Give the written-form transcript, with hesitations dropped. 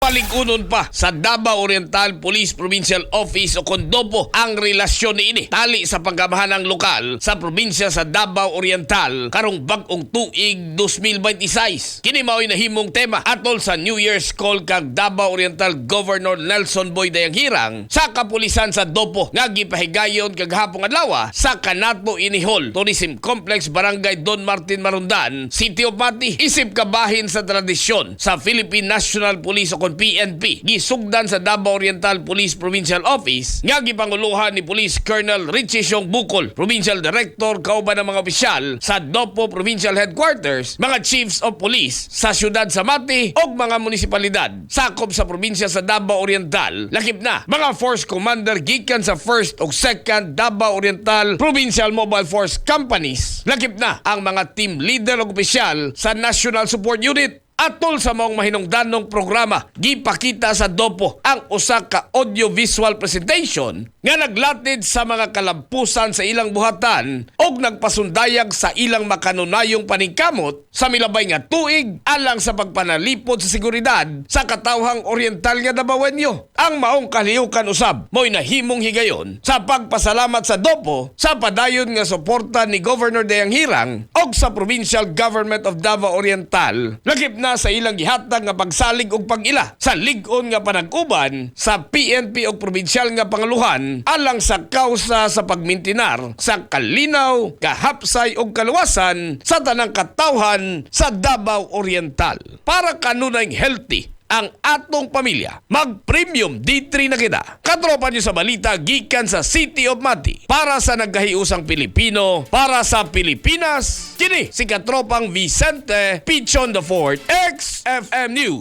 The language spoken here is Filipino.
Palikunon pa sa Davao Oriental Police Provincial Office o Kondopo ang relasyon niini tali sa panggamhanang lokal sa probinsya sa Davao Oriental karong bag-ong tuig 2026. Kini mao'y nahimong tema atol sa New Year's call kag Davao Oriental Governor Nelson Boy Dayanghirang sa kapulisan sa Dopo nga gipahigayon kag hapong adlaw sa Kanato Inihol Tourism Complex Barangay Don Martin Marundan, City of Mati. Isip kabahin sa tradisyon sa Philippine National Police o PNP gisugdan sa Davao Oriental Police Provincial Office nga gipanguluhan ni Police Colonel Richie Siong Bukol, Provincial Director kauban ng mga opisyal sa Dopo Provincial Headquarters, mga Chiefs of Police sa siyudad sa Mati o mga munisipalidad sakop sa probinsya sa Davao Oriental. Lakip na mga Force Commander gikan sa 1st ug 2nd Davao Oriental Provincial Mobile Force Companies. Lakip na ang mga team leader ug opisyal sa National Support Unit. Atol sa maong mahinungdanong programa, gipakita sa Dopo ang usa ka audio-visual presentation nga naglatid sa mga kalampusan sa ilang buhatan og nagpasundayag sa ilang makanunayong paningkamot sa milabay nga tuig alang sa pagpanalipod sa seguridad sa katawhang oriental nga Davaoenyo. Ang maong kalihukan usab mo'y nahimong higayon sa pagpasalamat sa Dopo sa padayon nga suporta ni Governor Dayanghirang og sa Provincial Government of Davao Oriental. Lakip na sa ilang gihatag nga pagsalig og pag-ila sa lig-on nga panag-uban sa PNP og provincial nga pangaluhan alang sa kausa sa pagmintinar sa kalinaw, kahapsay ug kaluwasan sa tanang katawhan sa Davao Oriental. Para kanunay healthy ang atong pamilya, mag-premium D3 na kita. Katropa nyo sa balita gikan sa City of Mati. Para sa nagkahiusang Pilipino, para sa Pilipinas, kini si katropang Vicente Pichon IV, XFM News.